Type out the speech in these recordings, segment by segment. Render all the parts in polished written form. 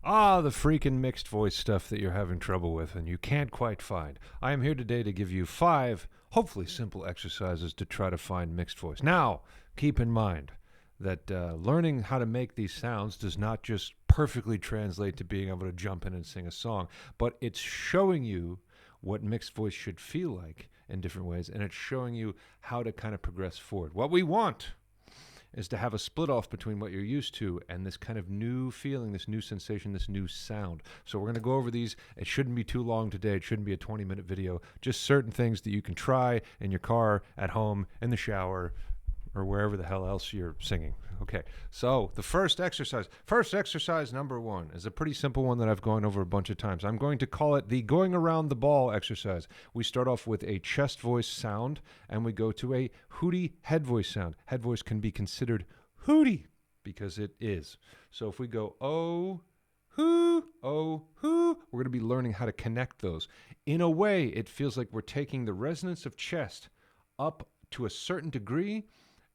Ah, the freaking mixed voice stuff that you're having trouble with and you can't quite find. I am here today to give you 5, hopefully simple exercises to try to find mixed voice. Now, keep in mind that learning how to make these sounds does not just perfectly translate to being able to jump in and sing a song, but it's showing you what mixed voice should feel like in different ways, and it's showing you how to kind of progress forward. What we want is to have a split off between what you're used to and this kind of new feeling, this new sensation, this new sound. So we're going to go over these. It shouldn't be too long today. It shouldn't be a 20-minute video. Just certain things that you can try in your car, at home, in the shower, or wherever the hell else you're singing. Okay, so the first exercise number 1 is a pretty simple one that I've gone over a bunch of times. I'm going to call it the going around the ball exercise. We start off with a chest voice sound, and we go to a hooty head voice sound. Head voice can be considered hooty because it is. So if we go oh, hoo, we're going to be learning how to connect those. In a way, it feels like we're taking the resonance of chest up to a certain degree,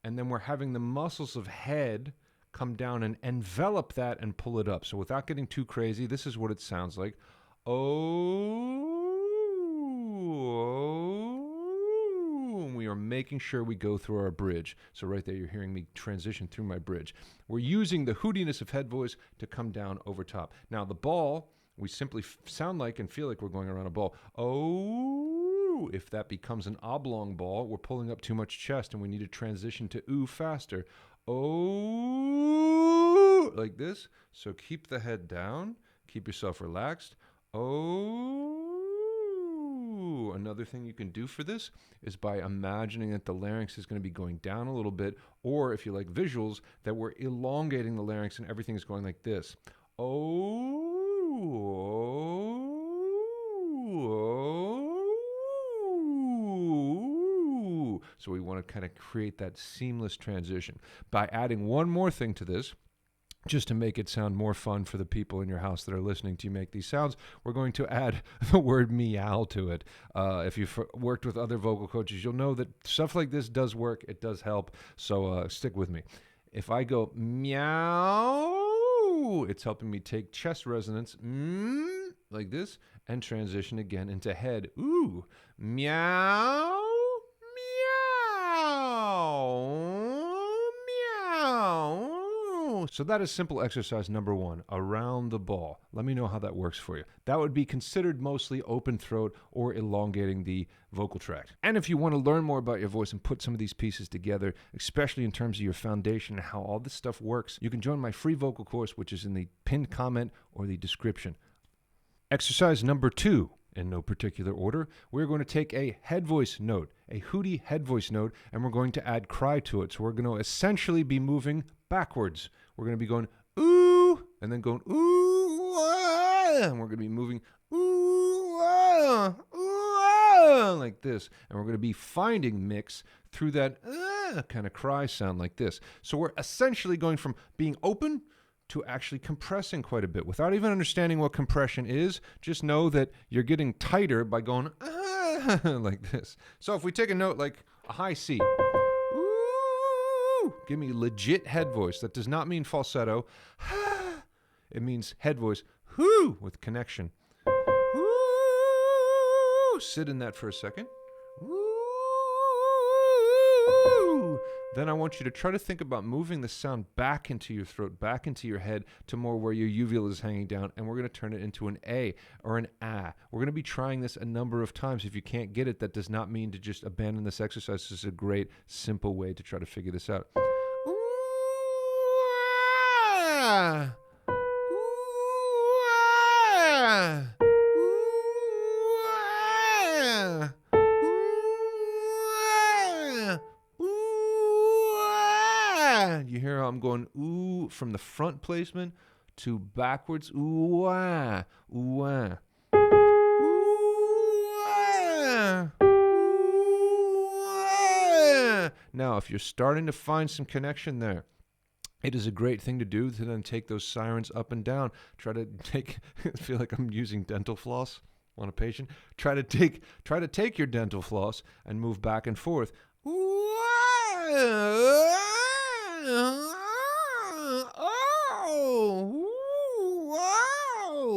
and then we're having the muscles of head come down and envelop that and pull it up. So without getting too crazy, this is what it sounds like. Oh, and we are making sure we go through our bridge. So right there, you're hearing me transition through my bridge. We're using the hootiness of head voice to come down over top. Now the ball, we simply sound like and feel like we're going around a ball. Oh. If that becomes an oblong ball, we're pulling up too much chest and we need to transition to ooh faster. Oh, like this. So keep the head down. Keep yourself relaxed. Oh. Another thing you can do for this is by imagining that the larynx is going to be going down a little bit, or if you like visuals, that we're elongating the larynx and everything is going like this. Oh. So we want to kind of create that seamless transition. By adding one more thing to this, just to make it sound more fun for the people in your house that are listening to you make these sounds, we're going to add the word meow to it. If you've worked with other vocal coaches, you'll know that stuff like this does work. It does help. So stick with me. If I go meow, it's helping me take chest resonance like this and transition again into head. Ooh, meow. So that is simple exercise number 1, around the ball. Let me know how that works for you. That would be considered mostly open throat or elongating the vocal tract. And if you want to learn more about your voice and put some of these pieces together, especially in terms of your foundation and how all this stuff works, you can join my free vocal course, which is in the pinned comment or the description. Exercise number 2. In no particular order, we're going to take a head voice note, a hooty head voice note, and we're going to add cry to it. So we're going to essentially be moving backwards. We're going to be going ooh, and then going ooh, and we're going to be moving ooh, like this. And we're going to be finding mix through that kind of cry sound like this. So we're essentially going from being open to actually compressing quite a bit. Without even understanding what compression is, just know that you're getting tighter by going like this. So if we take a note like a high C, ooh, give me legit head voice. That does not mean falsetto. It means head voice, whoo, with connection. Ooh, sit in that for a second. Ooh. Then I want you to try to think about moving the sound back into your throat, back into your head to more where your uvula is hanging down, and we're going to turn it into an A or an ah. We're going to be trying this a number of times. If you can't get it, that does not mean to just abandon this exercise. This is a great, simple way to try to figure this out. Ooh, ah. Ooh, ah. You hear how I'm going ooh from the front placement to backwards. Ooh ah, ooh ah. Ooh ah. Ooh ah. Now, if you're starting to find some connection there, it is a great thing to do to then take those sirens up and down. Try to take, I feel like I'm using dental floss on a patient. Try to take your dental floss and move back and forth. Ooh ah.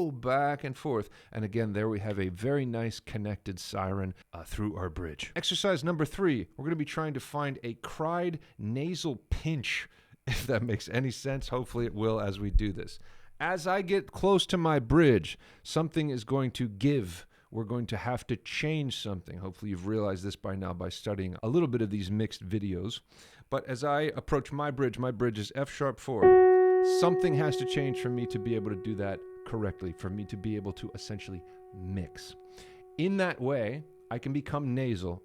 pull back and forth. And again, there we have a very nice connected siren through our bridge. Exercise number 3, we're going to be trying to find a cried nasal pinch, if that makes any sense. Hopefully it will as we do this. As I get close to my bridge, something is going to give. We're going to have to change something. Hopefully you've realized this by now by studying a little bit of these mixed videos. But as I approach my bridge is F sharp 4. Something has to change for me to be able to do that correctly, for me to be able to essentially mix. In that way, I can become nasal.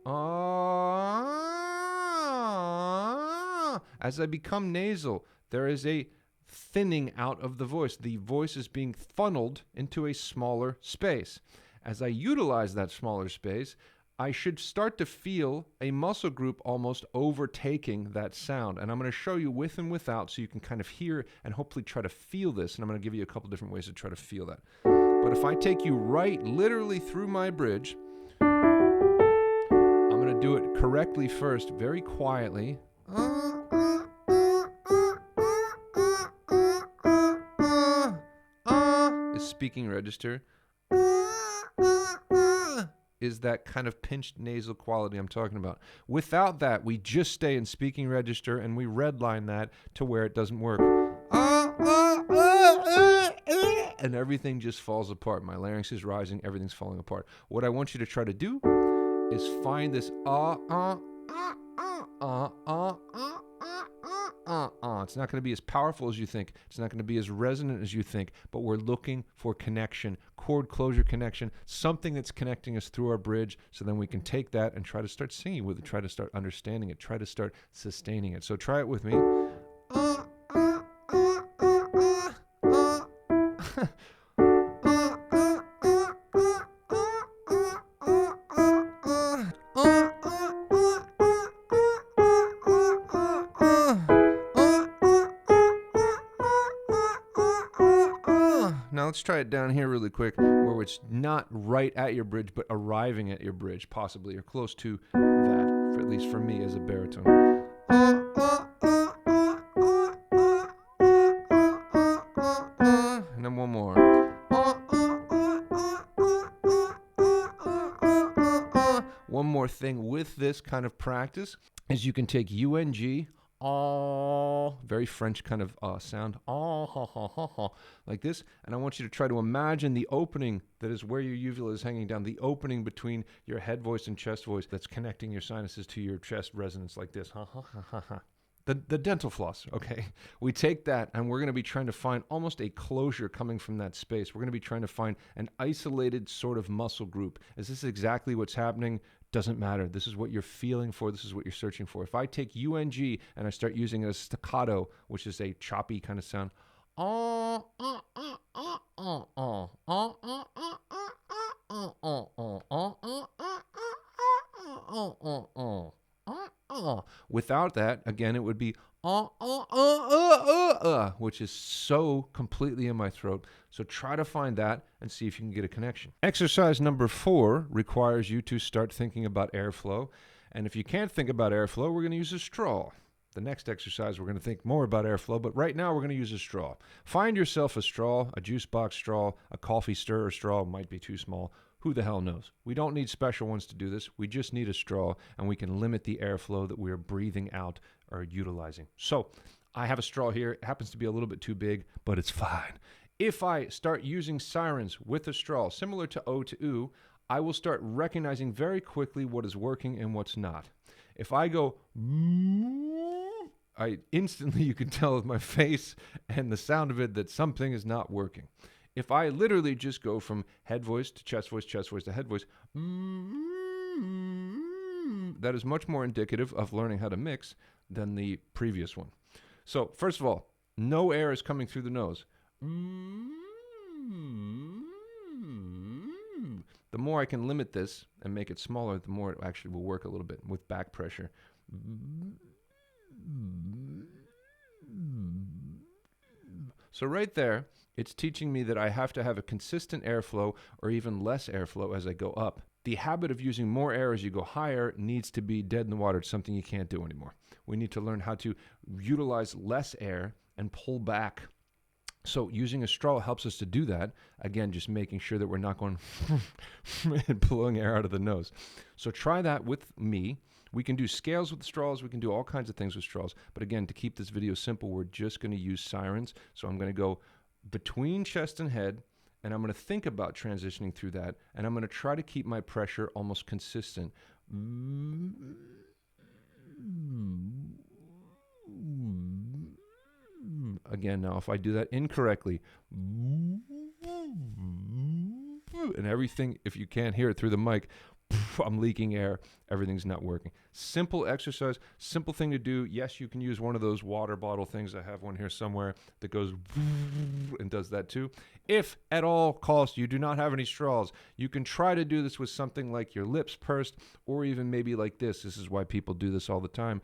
As I become nasal, there is a thinning out of the voice. The voice is being funneled into a smaller space. As I utilize that smaller space, I should start to feel a muscle group almost overtaking that sound. And I'm going to show you with and without so you can kind of hear and hopefully try to feel this. And I'm going to give you a couple different ways to try to feel that. But if I take you right literally through my bridge, I'm going to do it correctly first, very quietly. Is speaking register. Is that kind of pinched nasal quality I'm talking about. Without that, we just stay in speaking register and we redline that to where it doesn't work. And everything just falls apart. My larynx is rising, everything's falling apart. What I want you to try to do is find this It's not going to be as powerful as you think. It's not going to be as resonant as you think, but we're looking for connection, chord closure connection, something that's connecting us through our bridge, so then we can take that and try to start singing with it, try to start understanding it, try to start sustaining it. So try it with me. Now let's try it down here really quick, where it's not right at your bridge, but arriving at your bridge, possibly, or close to that, for at least for me as a baritone. And then one more. One more thing with this kind of practice is you can take UNG, very French kind of sound, like this, and I want you to try to imagine the opening that is where your uvula is hanging down, the opening between your head voice and chest voice that's connecting your sinuses to your chest resonance like this. The dental floss, okay? We take that and we're going to be trying to find almost a closure coming from that space. We're going to be trying to find an isolated sort of muscle group. Is this exactly what's happening? Doesn't matter. This is what you're feeling for. This is what you're searching for. If I take UNG and I start using a staccato, which is a choppy kind of sound, without that, again, it would be which is so completely in my throat. So try to find that and see if you can get a connection. Exercise number 4 requires you to start thinking about airflow. And if you can't think about airflow, we're going to use a straw. The next exercise, we're going to think more about airflow, but right now we're going to use a straw. Find yourself a straw, a juice box straw, a coffee stirrer straw, might be too small. Who the hell knows? We don't need special ones to do this. We just need a straw, and we can limit the airflow that we are breathing out or utilizing. So I have a straw here. It happens to be a little bit too big, but it's fine. If I start using sirens with a straw, similar to O to U, I will start recognizing very quickly what is working and what's not. If I go, instantly you can tell with my face and the sound of it that something is not working. If I literally just go from head voice to chest voice to head voice, that is much more indicative of learning how to mix than the previous one. So first of all, no air is coming through the nose. The more I can limit this and make it smaller, the more it actually will work a little bit with back pressure. So right there, it's teaching me that I have to have a consistent airflow or even less airflow as I go up. The habit of using more air as you go higher needs to be dead in the water. It's something you can't do anymore. We need to learn how to utilize less air and pull back So using a straw helps us to do that. Again, just making sure that we're not going and blowing air out of the nose. So try that with me. We can do scales with straws. We can do all kinds of things with straws. But again, to keep this video simple, we're just going to use sirens. So I'm going to go between chest and head, and I'm going to think about transitioning through that, and I'm going to try to keep my pressure almost consistent. Again, now if I do that incorrectly, and everything, if you can't hear it through the mic, I'm leaking air, everything's not working. Simple exercise, simple thing to do. Yes, you can use one of those water bottle things. I have one here somewhere that goes and does that too. If at all costs you do not have any straws, you can try to do this with something like your lips pursed, or even maybe like this. This is why people do this all the time.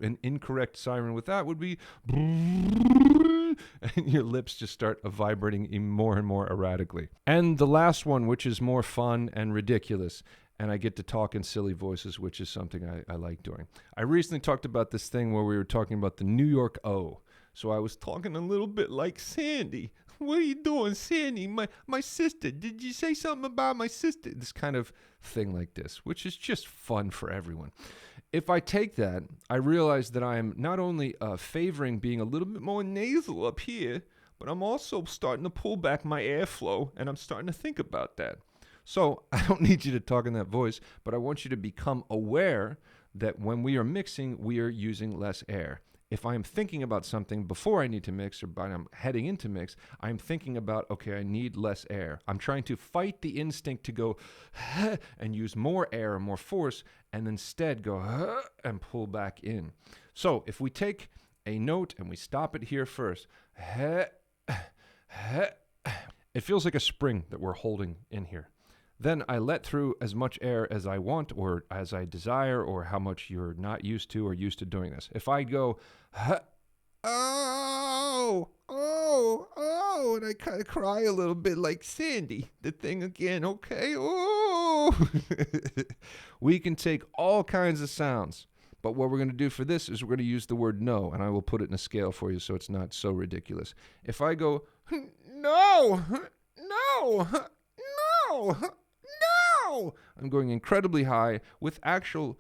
An incorrect siren with that would be, and your lips just start vibrating more and more erratically. And the last one, which is more fun and ridiculous, and I get to talk in silly voices, which is something I like doing. I recently talked about this thing where we were talking about the New York O. So I was talking a little bit like Sandy. What are you doing, Sandy? My sister. Did you say something about my sister? This kind of thing like this, which is just fun for everyone. If I take that, I realize that I am not only favoring being a little bit more nasal up here, but I'm also starting to pull back my airflow, and I'm starting to think about that. So I don't need you to talk in that voice, but I want you to become aware that when we are mixing, we are using less air. If I'm thinking about something before I need to mix, or by I'm heading into mix, I'm thinking about, okay, I need less air. I'm trying to fight the instinct to go and use more air or more force, and instead go and pull back in. So if we take a note and we stop it here first, it feels like a spring that we're holding in here. Then I let through as much air as I want or as I desire, or how much you're not used to or used to doing this. If I go, oh, and I kind of cry a little bit like Sandy, the thing again, okay, oh. We can take all kinds of sounds. But what we're going to do for this is we're going to use the word no, and I will put it in a scale for you so it's not so ridiculous. If I go, no, I'm going incredibly high with a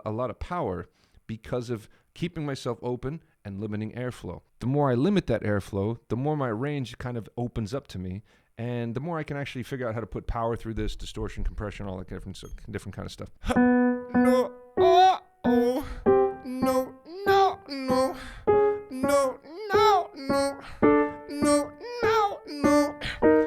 lot of power because of keeping myself open and limiting airflow. The more I limit that airflow, the more my range kind of opens up to me, and the more I can actually figure out how to put power through this, distortion, compression, all that different kind of stuff. No, no, no, no, no, no, no, no, no, no, no, no, no.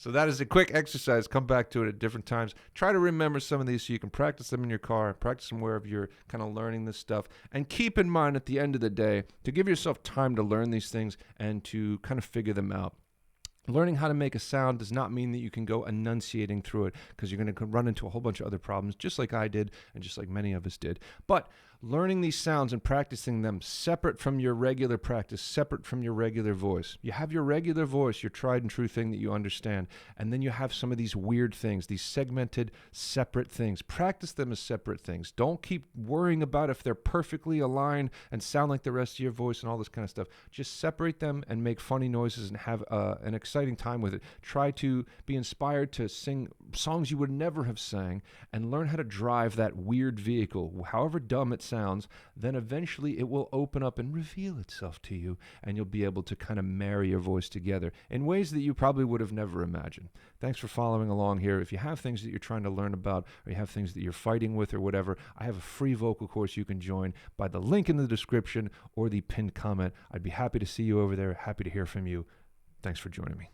So that is a quick exercise. Come back to it at different times. Try to remember some of these so you can practice them in your car, practice them wherever you're kind of learning this stuff. And keep in mind at the end of the day to give yourself time to learn these things and to kind of figure them out. Learning how to make a sound does not mean that you can go enunciating through it, because you're going to run into a whole bunch of other problems, just like I did and just like many of us did. But learning these sounds and practicing them separate from your regular practice, separate from your regular voice. You have your regular voice, your tried and true thing that you understand, and then you have some of these weird things, these segmented, separate things. Practice them as separate things. Don't keep worrying about if they're perfectly aligned and sound like the rest of your voice and all this kind of stuff. Just separate them and make funny noises and have an exciting time with it. Try to be inspired to sing songs you would never have sang, and learn how to drive that weird vehicle, however dumb it sounds. Then eventually it will open up and reveal itself to you, and you'll be able to kind of marry your voice together in ways that you probably would have never imagined. Thanks for following along here. If you have things that you're trying to learn about, or you have things that you're fighting with or whatever, I have a free vocal course you can join by the link in the description or the pinned comment. I'd be happy to see you over there, happy to hear from you. Thanks for joining me.